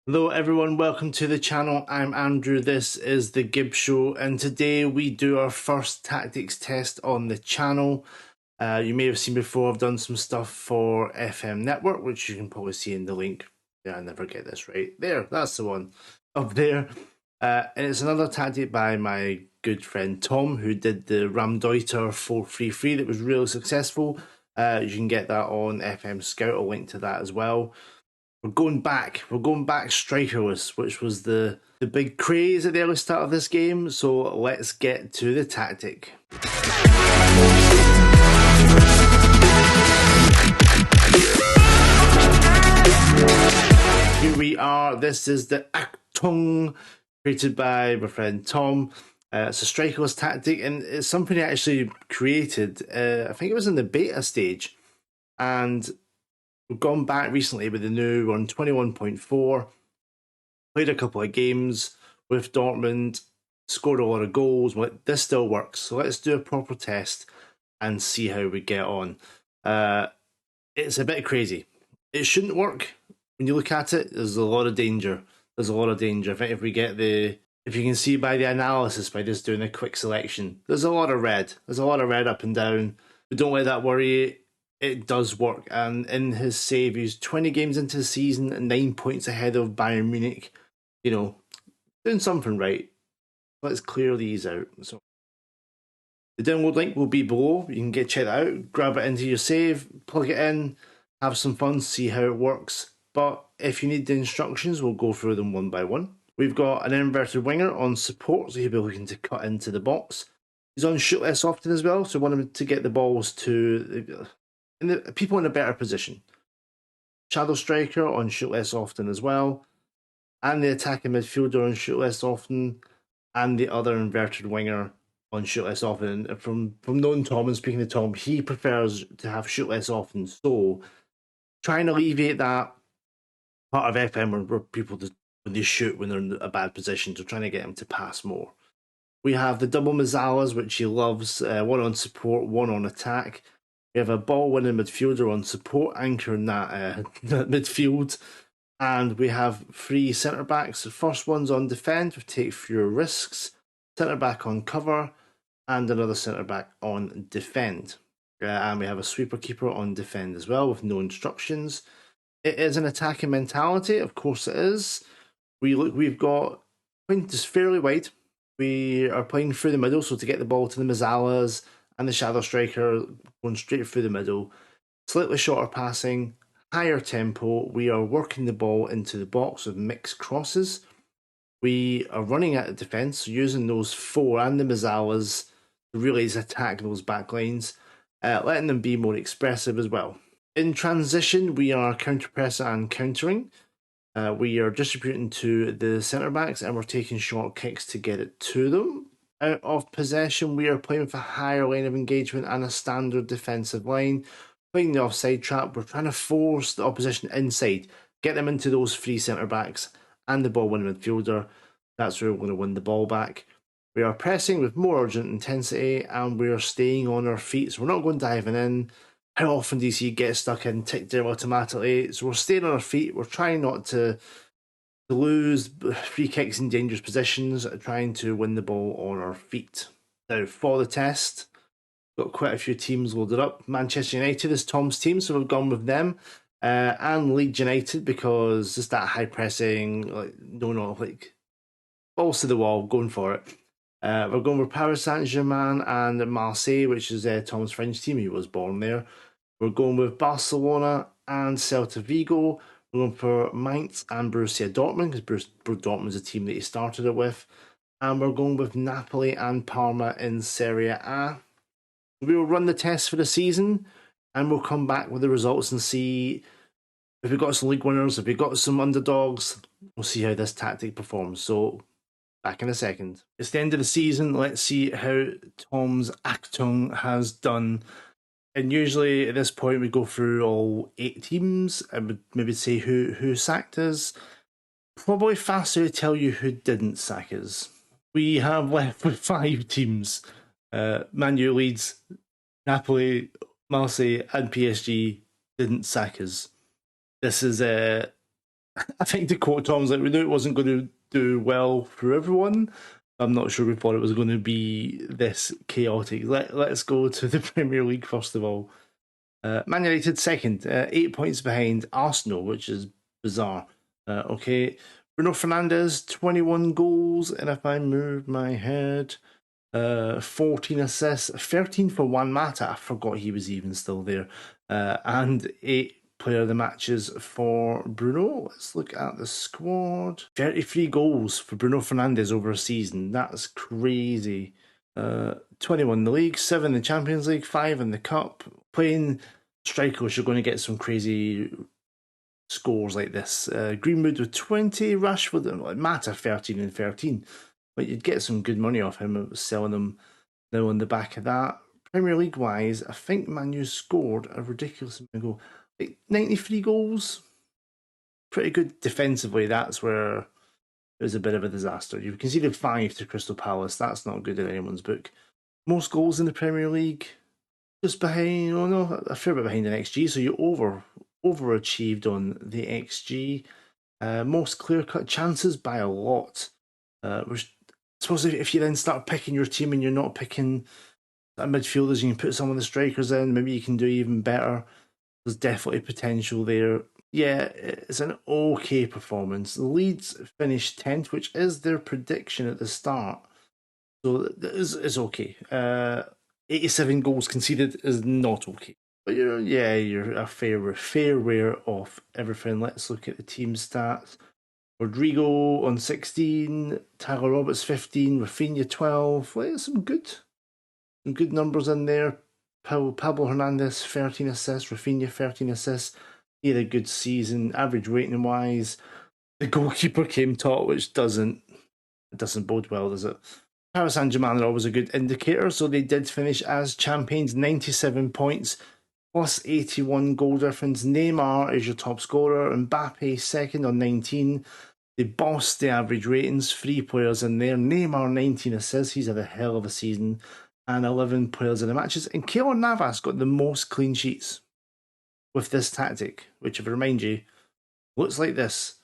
Hello everyone, welcome to the channel. I'm Andrew, this is the Gibb Show, and today we do our first tactics test on the channel. You may have seen before I've done some stuff for FM Network, which you can probably see in the link. Yeah, I never get this right. There, that's the one up there. And it's another tactic by my good friend Tom, who did the Ramdeuter 433 that was really successful. You can get that on FM Scout, I'll link to that as well. We're going back strikerless, which was the big craze at the early start of this game. So let's get to the tactic. Here we are. This is the Achtung, created by my friend Tom. It's a strikerless tactic, and it's something he actually created. I think it was in the beta stage, and we've gone back recently with the new one, 21.4. Played a couple of games with Dortmund, scored a lot of goals. This still works, so let's do a proper test and see how we get on. It's a bit crazy. It shouldn't work. When you look at it, there's a lot of danger. I think if you can see by the analysis, by just doing a quick selection, there's a lot of red. There's a lot of red up and down. But don't let that worry you. It does work, and in his save, he's 20 games into the season and 9 points ahead of Bayern Munich. You know, doing something right. Let's clear these out. So the download link will be below. You can check that out, grab it into your save, plug it in, have some fun, see how it works. But if you need the instructions, we'll go through them one by one. We've got an inverted winger on support, so he'll be looking to cut into the box. He's on shoot less often as well, so we want him to get the balls to the people in a better position. Shadow striker on shoot less often as well, and the attacking midfielder on shoot less often, and the other inverted winger on shoot less often. And from knowing Tom and speaking to Tom, he prefers to have shoot less often. So trying to alleviate that part of FM where people when they shoot when they're in a bad position, so trying to get him to pass more. We have the double Mazzalas, which he loves, one on support, one on attack. We have a ball-winning midfielder on support, anchoring that midfield. And we have three centre-backs. The first one's on defend, we take fewer risks. Centre-back on cover, and another centre-back on defend. And we have a sweeper keeper on defend as well, with no instructions. It is an attacking mentality, of course it is. We've got just fairly wide. We are playing through the middle, so to get the ball to the Mazzalas and the shadow striker going straight through the middle. Slightly shorter passing, higher tempo. We are working the ball into the box with mixed crosses. We are running at the defence, so using those four and the Mazzalas to really attack those back lines, letting them be more expressive as well. In transition, we are counter-pressing and countering. We are distributing to the centre-backs and we're taking short kicks to get it to them. Out of possession, we are playing with a higher line of engagement and a standard defensive line. Playing the offside trap, we're trying to force the opposition inside, get them into those three centre-backs and the ball-winning midfielder. That's where we're going to win the ball back. We are pressing with more urgent intensity and we are staying on our feet, so we're not going diving in. How often do you see get stuck in, tick there automatically? So we're staying on our feet. We're trying not to lose free kicks in dangerous positions, trying to win the ball on our feet. Now, for the test, got quite a few teams loaded up. Manchester United is Tom's team, so we've gone with them. And Leeds United, because just that high pressing, like balls to the wall, going for it. We're going with Paris Saint-Germain and Marseille, which is Tom's French team. He was born there. We're going with Barcelona and Celta Vigo. We're going for Mainz and Borussia Dortmund, because Dortmund is a team that he started it with. And we're going with Napoli and Parma in Serie A. We will run the test for the season, and we'll come back with the results and see if we've got some league winners, if we've got some underdogs. We'll see how this tactic performs. So, back in a second. It's the end of the season. Let's see how Tom's Achtung has done. And usually at this point we go through all 8 teams and would maybe say who sacked us. Probably faster to tell you who didn't sack us. We have left with 5 teams. Man U, Leeds, Napoli, Marseille and PSG didn't sack us. This is I think to quote Tom's, like, we knew it wasn't going to do well for everyone. I'm not sure we thought it was going to be this chaotic. Let's go to the Premier League first of all. Man United second, 8 points behind Arsenal, which is bizarre. Okay, Bruno Fernandes, 21 goals, and if I move my head, 14 assists, 13 for Juan Mata. I forgot he was even still there, and 8 player of the matches for Bruno. Let's look at the squad. 33 goals for Bruno Fernandes over a season. That's crazy. 21 in the league, 7 in the Champions League, 5 in the Cup. Playing strikers, you're going to get some crazy scores like this. Greenwood with 20, Rashford, Mata 13 and 13. But you'd get some good money off him selling them now on the back of that. Premier League wise, I think Man U scored a ridiculous amount of goals. Like 93 goals. Pretty good defensively. That's where it was a bit of a disaster. You've conceded 5 to Crystal Palace. That's not good in anyone's book. Most goals in the Premier League, just behind, a fair bit behind the XG. So you overachieved on the XG. Most clear-cut chances by a lot. Which I suppose if you then start picking your team and you're not picking midfielders, you can put some of the strikers in, maybe you can do even better. There's definitely potential there. Yeah, it's an okay performance. The Leeds finished 10th, which is their prediction at the start. So it's okay. 87 goals conceded is not okay. But you're a fair wear of everything. Let's look at the team stats. Rodrigo on 16, Tyler Roberts 15, Rafinha 12. Well, some good numbers in there. Pablo Hernandez 13 assists, Rafinha 13 assists. He had a good season, average rating wise. The goalkeeper came top, which doesn't bode well, does it? Paris Saint-Germain are always a good indicator, so they did finish as champions, 97 points, plus 81 goal difference. Neymar is your top scorer, Mbappe second on 19. They bossed the average ratings, 3 players in there. Neymar 19 assists, he's had a hell of a season, and 11 players in the matches. And Keylor Navas got the most clean sheets with this tactic, which, if I remind you, looks like this.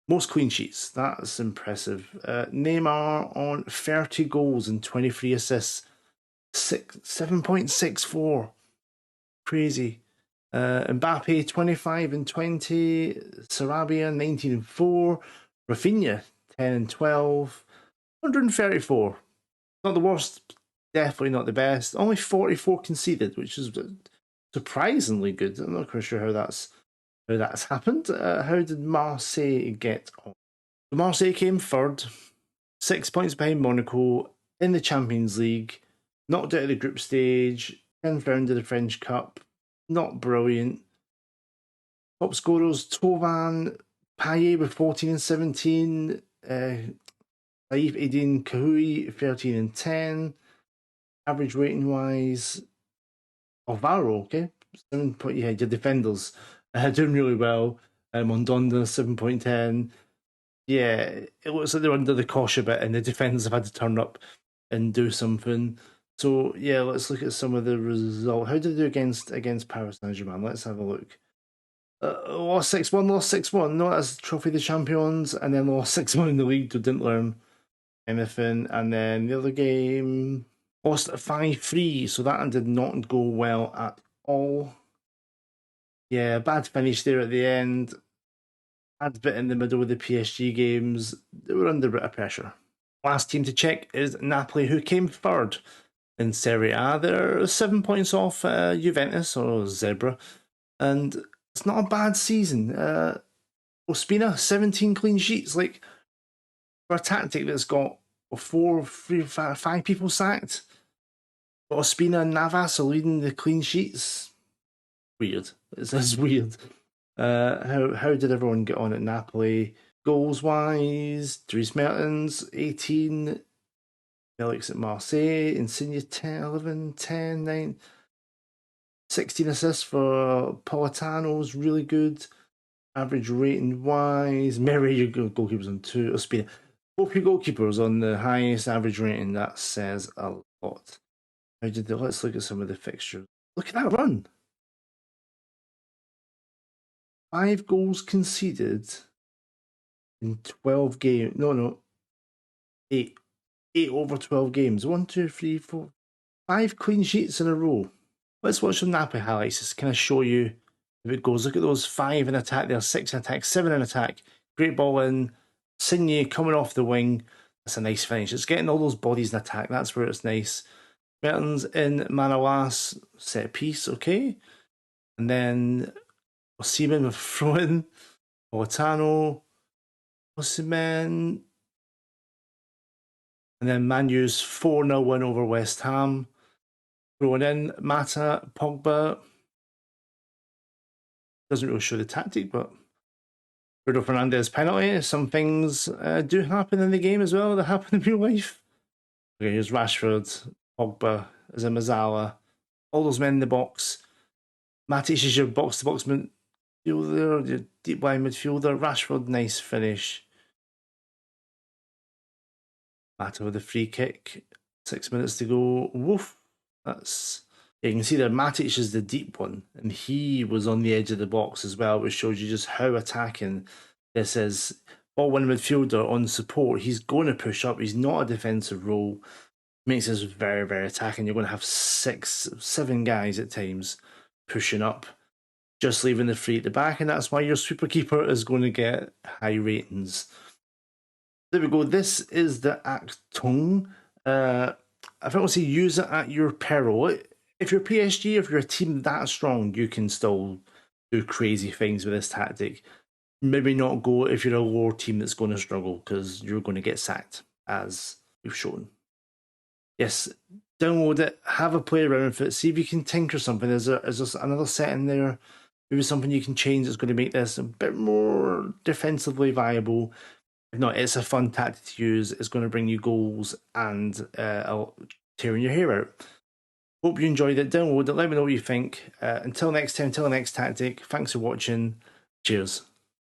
Most clean sheets. That's impressive. Neymar on 30 goals and 23 assists. 7.64. Crazy. Mbappe 25 and 20. Sarabia 19 and 4. Rafinha 10 and 12. 134. Not the worst. Definitely not the best. Only 44 conceded, which is surprisingly good. I'm not quite sure how that's happened. How did Marseille get on? So Marseille came third, 6 points behind Monaco in the Champions League, knocked out of the group stage, 10th round of the French Cup. Not brilliant. Top scorers, Tovan, Payet with 14 and 17, Saif Edin Kahoui, 13 and 10. Average rating wise, Alvaro, okay, 7 point. Yeah, your defenders doing really well. Mondonda 7.10. Yeah, it looks like they're under the cosh a bit, and the defenders have had to turn up and do something. So yeah, let's look at some of the results. How did they do against Paris Saint-Germain? Let's have a look. Lost 6-1, lost 6-1. No, that's Trophy of the Champions, and then lost 6-1 in the league. Didn't learn anything, and then the other game lost 5-3. So that did not go well at all. Yeah, bad finish there at the end. Bad bit in the middle of the PSG games. They were under a bit of pressure. Last team to check is Napoli, who came third in Serie A. They're 7 points off Juventus, or Zebra, and it's not a bad season. Ospina, 17 clean sheets. Like, for a tactic that's got 5 people sacked, but Ospina and Navas are leading the clean sheets. Weird. It's weird. How did everyone get on at Napoli? Goals wise, Dries Mertens 18, Felix at Marseille, Insigne 10, 11, 10, 9, 16 assists for Politano's really good. Average rating wise, Mary, your goalkeepers on 2, Ospina. Both your goalkeepers on the highest average rating. That says a lot. How did they? Let's look at some of the fixtures. Look at that run. 5 goals conceded in 12 games. No, 8. 8 over 12 games. 1, 2, 3, 4, 5 clean sheets in a row. Let's watch some Napoli highlights just to kind of show you if it goes. Look at those 5 in attack there, 6 in attack, 7 in attack. Great ball in. Signe coming off the wing. That's a nice finish. It's getting all those bodies in attack. That's where it's nice. Mertens in Manolas, set piece, okay. And then Osimhen with throw-in. Politano. Osimhen. And then Man U's 4-0 win over West Ham. Throwing in Mata, Pogba. Doesn't really show the tactic, but Bruno Fernandes penalty. Some things do happen in the game as well that happen in real life. Okay, here's Rashford, Pogba, as a Mazzala. All those men in the box. Matic is your box-to-box midfielder, your deep line midfielder. Rashford, nice finish. Mata with a free kick. 6 minutes to go. Woof. That's... You can see there, Matic is the deep one, and he was on the edge of the box as well, which shows you just how attacking this is. Ball winning midfielder on support, he's going to push up. He's not a defensive role. Makes us very, very attacking. You're going to have 6, 7 guys at times pushing up, just leaving the free at the back, and that's why your super keeper is going to get high ratings. There we go. This is the Achtung. I think we'll say use it at your peril. If you're PSG, if you're a team that strong, you can still do crazy things with this tactic. Maybe not go if you're a lower team that's going to struggle, because you're going to get sacked, as we've shown. Yes, download it, have a play around with it, see if you can tinker something. Is there another setting there? Maybe something you can change that's going to make this a bit more defensively viable. If not, it's a fun tactic to use. It's going to bring you goals and tearing your hair out. Hope you enjoyed it. Download it. Let me know what you think. Until next time, until the next tactic. Thanks for watching. Cheers.